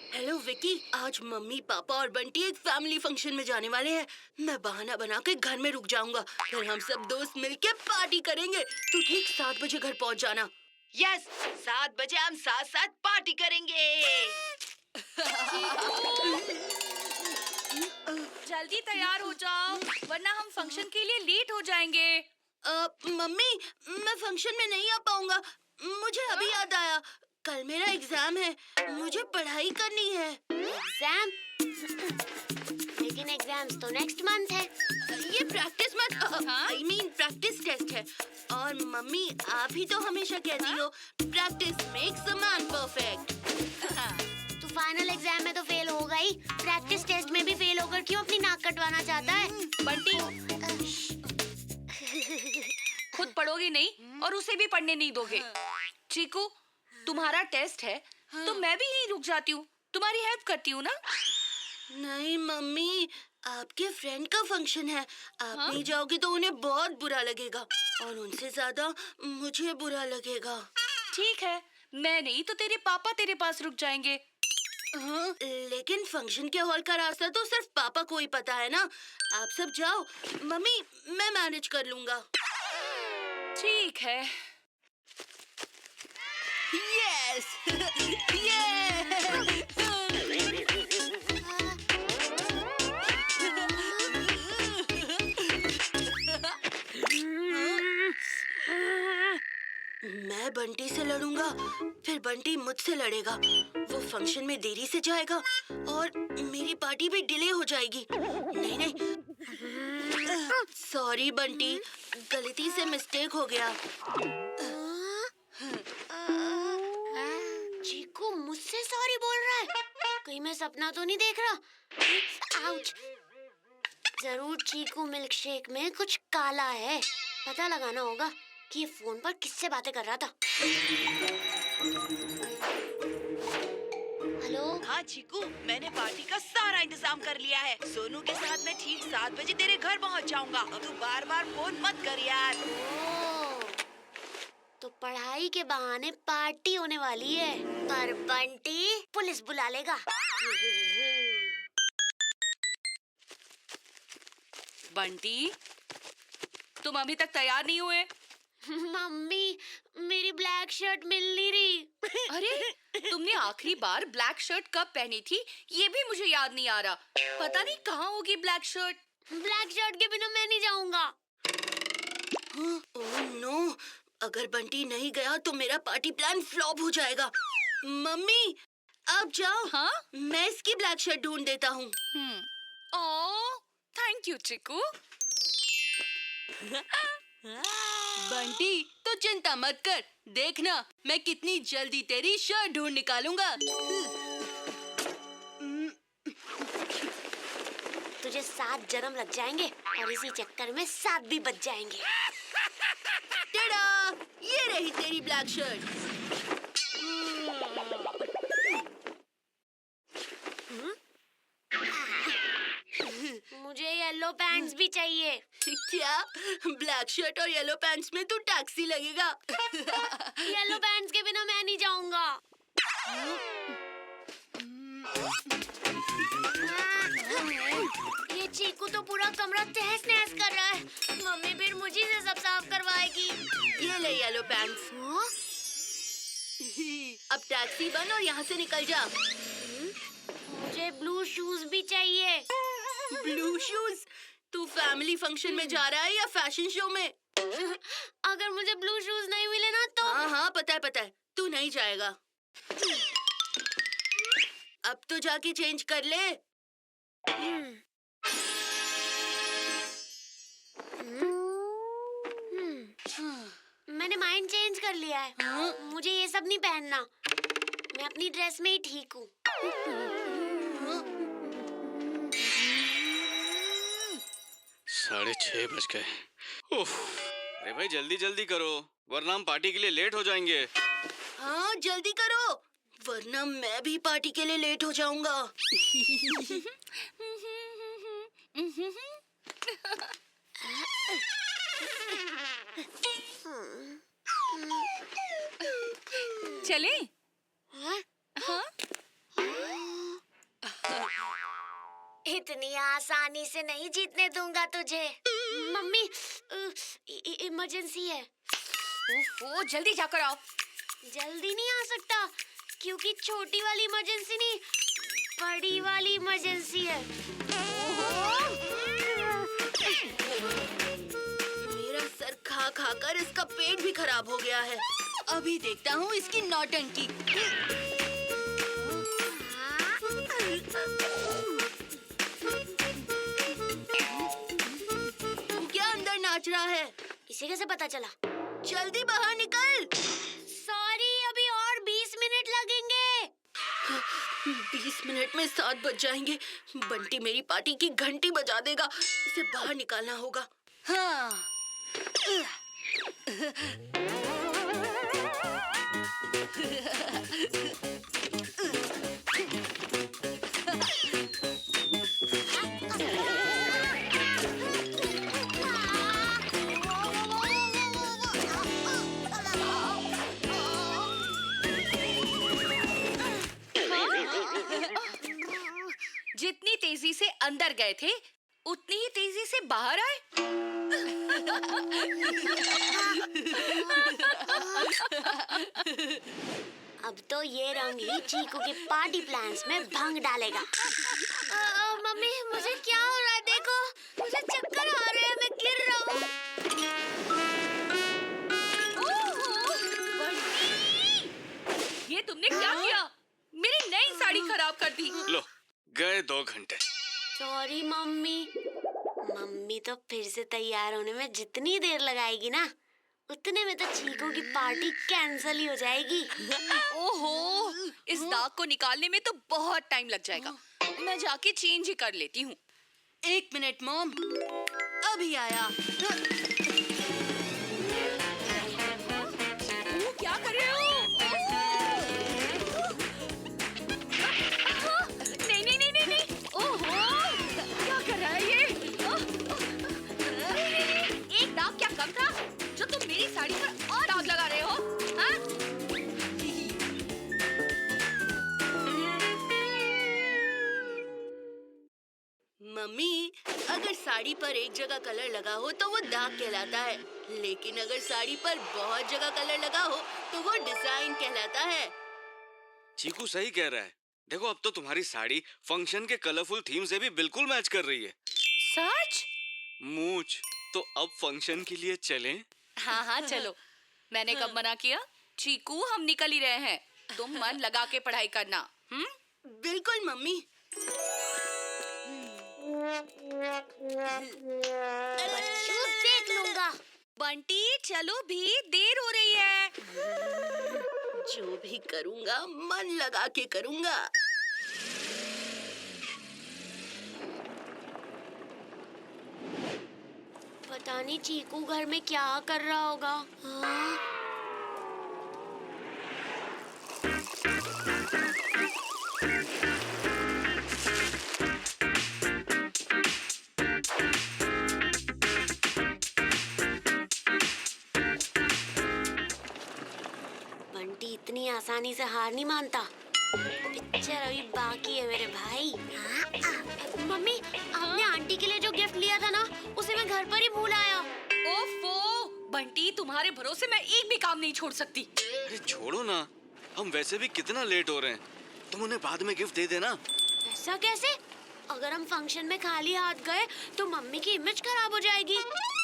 Hello Vicky, आज mummy papa और बंटी एक फैमिली फंक्शन में जाने वाले हैं। मैं बहाना बना के घर में रुक जाऊंगा, फिर हम सब दोस्त मिलके पार्टी करेंगे। तू ठीक 7 बजे घर पहुंच जाना। यस, 7 बजे हम साथ साथ पार्टी करेंगे। जल्दी तैयार हो जाओ, वरना हम फंक्शन के लिए लेट हो जाएंगे। मम्मी, मैं फंक्शन में नहीं आ पाऊंगा। मुझे अभी याद आया, कल मेरा एग्जाम है, मुझे पढ़ाई करनी है। एग्जाम? लेकिन एग्जाम्स तो नेक्स्ट मंथ है। ये प्रैक्टिस मत, आई मीन प्रैक्टिस टेस्ट है। और मम्मी, आप ही तो हमेशा कहती हो practice makes a man perfect. तू फाइनल एग्जाम में तो फेल होगा ही, प्रैक्टिस टेस्ट में भी फेल होकर क्यों अपनी नाक कटवाना चाहता है? बंटी, खुद पढ़ोगे नहीं और उसे भी पढ़ने नहीं दोगे। चीकू, तुम्हारा टेस्ट है तो मैं भी यहीं रुक जाती हूँ, तुम्हारी हेल्प करती हूँ ना। नहीं मम्मी, आपके फ्रेंड का फंक्शन है, आप नहीं जाओगे तो उन्हें बहुत बुरा लगेगा और उनसे ज्यादा मुझे बुरा लगेगा। ठीक है, मैं नहीं तो तेरे पापा तेरे पास रुक जाएंगे। हाँ, लेकिन फंक्शन के हॉल का रास्ता तो सिर्फ पापा को ही पता है ना। आप सब जाओ, मम्मी मैं मैनेज कर लूंगा। ठीक है। यस मैं बंटी से लड़ूंगा, फिर बंटी मुझसे लड़ेगा। वो फंक्शन में देरी से जाएगा और मेरी पार्टी भी डिले हो जाएगी। नहीं नहीं, सॉरी बंटी, गलती से मिस्टेक हो गया। चीकू मुझसे सॉरी बोल रहा है, कहीं मैं सपना तो नहीं देख रहा? आउच! जरूर चीकू मिल्क शेक में कुछ काला है। पता लगाना होगा कि ये फोन पर किससे बातें कर रहा था। हेलो? हाँ चीकू, मैंने पार्टी का सारा इंतजाम कर लिया है। सोनू के साथ मैं ठीक 7 बजे तेरे घर पहुंच जाऊंगा। तू बार बार फोन मत कर यार। ओह, तो पढ़ाई के बहाने पार्टी होने वाली है, पर बंटी पुलिस बुला लेगा। बंटी, तुम अभी तक तैयार नहीं हुए? मम्मी, मेरी ब्लैक शर्ट मिल नहीं रही। अरे, तुमने आखिरी बार ब्लैक शर्ट कब पहनी थी ये भी मुझे याद नहीं आ रहा। पता नहीं कहाँ होगी ब्लैक शर्ट। ब्लैक शर्ट के बिना मैं नहीं जाऊंगा। ओह नो, अगर बंटी नहीं गया तो मेरा पार्टी प्लान फ्लॉप हो जाएगा। मम्मी आप जाओ, हाँ? मैं इसकी ब्लैक शर्ट ढूंढ देता हूँ। ओह, थैंक यू चिकू। बंटी तो चिंता मत कर, देखना मैं कितनी जल्दी तेरी शर्ट ढूंढ निकालूंगा। तुझे 7 जन्म लग जाएंगे और इसी चक्कर में 7 भी बच जाएंगे। टेड़ा, ये रही तेरी ब्लैक शर्ट। मुझे येलो पैंट्स भी चाहिए। क्या ब्लैक शर्ट और येलो पैंट्स में तू टैक्सी लगेगा? येलो पैंट्स के बिना मैं नहीं जाऊंगा। ये चीकू तो पूरा कमरा तहस नहस कर रहा है। मम्मी फिर मुझे से सब साफ करवाएगी। ये ले येलो पैंट्स। अब टैक्सी बन और यहाँ से निकल जा। मुझे ब्लू शूज भी चाहिए। Blue shoes? तू फैमिली फंक्शन में जा रहा है या फैशन शो में? अगर मुझे ब्लू शूज नहीं मिले ना तो। हाँ हाँ, पता है, तू नहीं जाएगा। अब तो जाके चेंज कर ले। मैंने माइंड चेंज कर लिया है। मुझे ये सब नहीं पहनना, मैं अपनी ड्रेस में ही ठीक हूँ। 6:30 बज गए। उफ, अरे भाई जल्दी जल्दी करो वरना हम पार्टी के लिए लेट हो जाएंगे। हाँ जल्दी करो, वरना मैं भी पार्टी के लिए लेट हो जाऊंगा। चले? हाँ? हाँ? इतनी आसानी से नहीं जीतने दूंगा तुझे। मम्मी, इमरजेंसी है। ओफो, जल्दी जाकर आओ। जल्दी नहीं आ सकता क्योंकि छोटी वाली इमरजेंसी नहीं, बड़ी वाली इमरजेंसी है। मेरा सर खा खा कर इसका पेट भी खराब हो गया है। अभी देखता हूँ इसकी नौटंकी। तू क्या अंदर नाच रहा है? इसे कैसे पता चला? जल्दी बाहर निकल। सॉरी, अभी और 20 मिनट लगेंगे। 20 मिनट में 7 बज जाएंगे। बंटी मेरी पार्टी की घंटी बजा देगा। इसे बाहर निकालना होगा। हाँ। जितनी तेजी से अंदर गए थे उतनी ही तेजी से बाहर आए। अब तो ये रंग ही चीकू के पार्टी प्लान्स में भंग डालेगा। मम्मी, मुझे क्या हो रहा है? देखो, मुझे चक्कर आ रहे हैं, मैं गिर रहा हूँ। ये तुमने क्या किया? मेरी नई साड़ी खराब कर दी। लो, गए 2 घंटे। Sorry mummy. मम्मी तो फिर से तैयार होने में जितनी देर लगाएगी ना, उतने में तो चीकू की पार्टी कैंसिल ही हो जाएगी। ओहो, इस दाग को निकालने में तो बहुत टाइम लग जाएगा। मैं जाके चेंज ही कर लेती हूँ। 1 मिनट मॉम, अभी आया। वो क्या कर रहे हो? नहीं नहीं नहीं नहीं नहीं। ओहो, क्या कर रहा है ये? एक दाग क्या कम था जो तुम मेरी साड़ी पर और दाग लगा रहे हो? हाँ? मम्मी, अगर साड़ी पर एक जगह कलर लगा हो तो वो दाग कहलाता है, लेकिन अगर साड़ी पर बहुत जगह कलर लगा हो तो वो डिजाइन कहलाता है। चीकू सही कह रहा है। देखो, अब तो तुम्हारी साड़ी फंक्शन के कलरफुल थीम से भी बिल्कुल मैच कर रही है। सच? मूछ, तो अब फंक्शन के लिए चलें? हाँ हाँ, चलो। मैंने कब मना किया? चीकू, हम निकल ही रहे हैं। तुम मन लगा के पढ़ाई करना। बिल्कुल मम्मी। बच्चों, देख लूंगा। बंटी, चलो भी, देर हो रही है। जो भी करूंगा मन लगा के करूंगा। पता नहीं चीकू घर में क्या कर रहा होगा। हाँ? बंटी इतनी आसानी से हार नहीं मानता। पिक्चर अभी बाकी है मेरे भाई। मम्मी, आपने आंटी के लिए जो गिफ्ट लिया था ना, उसे मैं घर पर ही भूल आया। ओफो, बंटी, तुम्हारे भरोसे मैं एक भी काम नहीं छोड़ सकती। अरे छोड़ो ना, हम वैसे भी कितना लेट हो रहे हैं। तुम उन्हें बाद में गिफ्ट दे देना। ऐसा कैसे? अगर हम फंक्शन में खाली हाथ गए तो मम्मी की इमेज खराब हो जाएगी।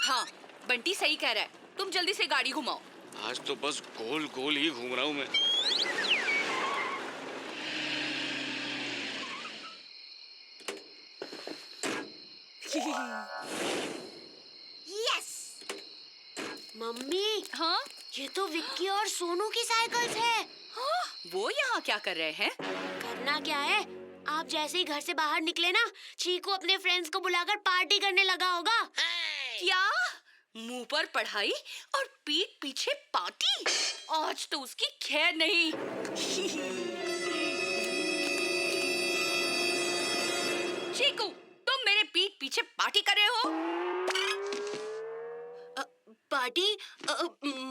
हाँ, बंटी सही कह रहा है। तुम जल्दी से गाड़ी घुमाओ। आज तो बस गोल गोल ही घूम रहा हूँ मैं। यस! मम्मी, हाँ? ये तो विक्की और सोनू की साइकिल्स है। हाँ? वो यहाँ क्या कर रहे हैं? करना क्या है? आप जैसे ही घर से बाहर निकले ना, चीकू अपने फ्रेंड्स को बुलाकर पार्टी करने लगा होगा। क्या? मुंह पर पढ़ाई और पीठ पीछे पार्टी? आज तो उसकी खैर नहीं। चीकू, तुम मेरे पीठ पीछे पार्टी कर रहे हो? पार्टी?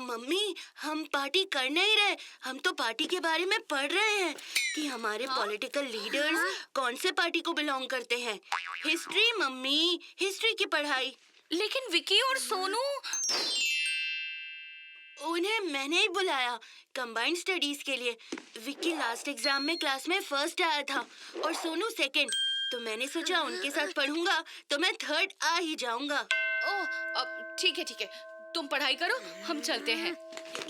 मम्मी, हम पार्टी कर नहीं रहे, हम तो पार्टी के बारे में पढ़ रहे हैं कि हमारे पॉलिटिकल लीडर्स कौन से पार्टी को बिलोंग करते हैं। हिस्ट्री मम्मी, हिस्ट्री की पढ़ाई। लेकिन विकी और सोनू। उन्हें मैंने ही बुलाया कंबाइंड स्टडीज के लिए। विक्की लास्ट एग्जाम में क्लास में फर्स्ट आया था और सोनू सेकंड, तो मैंने सोचा उनके साथ पढ़ूंगा तो मैं थर्ड आ ही जाऊंगा। ओह, अब ठीक है, तुम पढ़ाई करो, हम चलते हैं।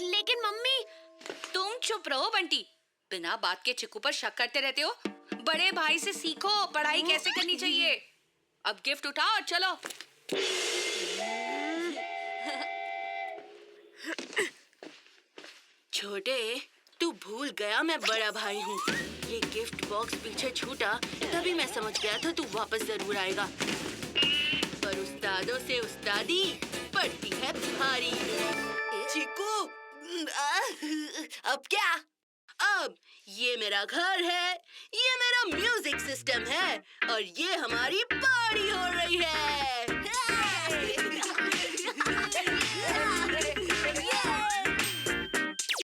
लेकिन मम्मी। तुम चुप रहो बंटी, बिना बात के चिक्कू पर शक करते रहते हो। बड़े भाई से सीखो पढ़ाई कैसे करनी चाहिए। अब गिफ्ट उठाओ और चलो। छोटे, तू भूल गया मैं बड़ा भाई हूँ। ये गिफ्ट बॉक्स पीछे छूटा तभी मैं समझ गया था तू वापस जरूर आएगा। पर उस्तादों से उस्तादी पड़ती है भारी। चिकू, अब क्या? अब ये मेरा घर है, ये मेरा म्यूजिक सिस्टम है और ये हमारी पार्टी हो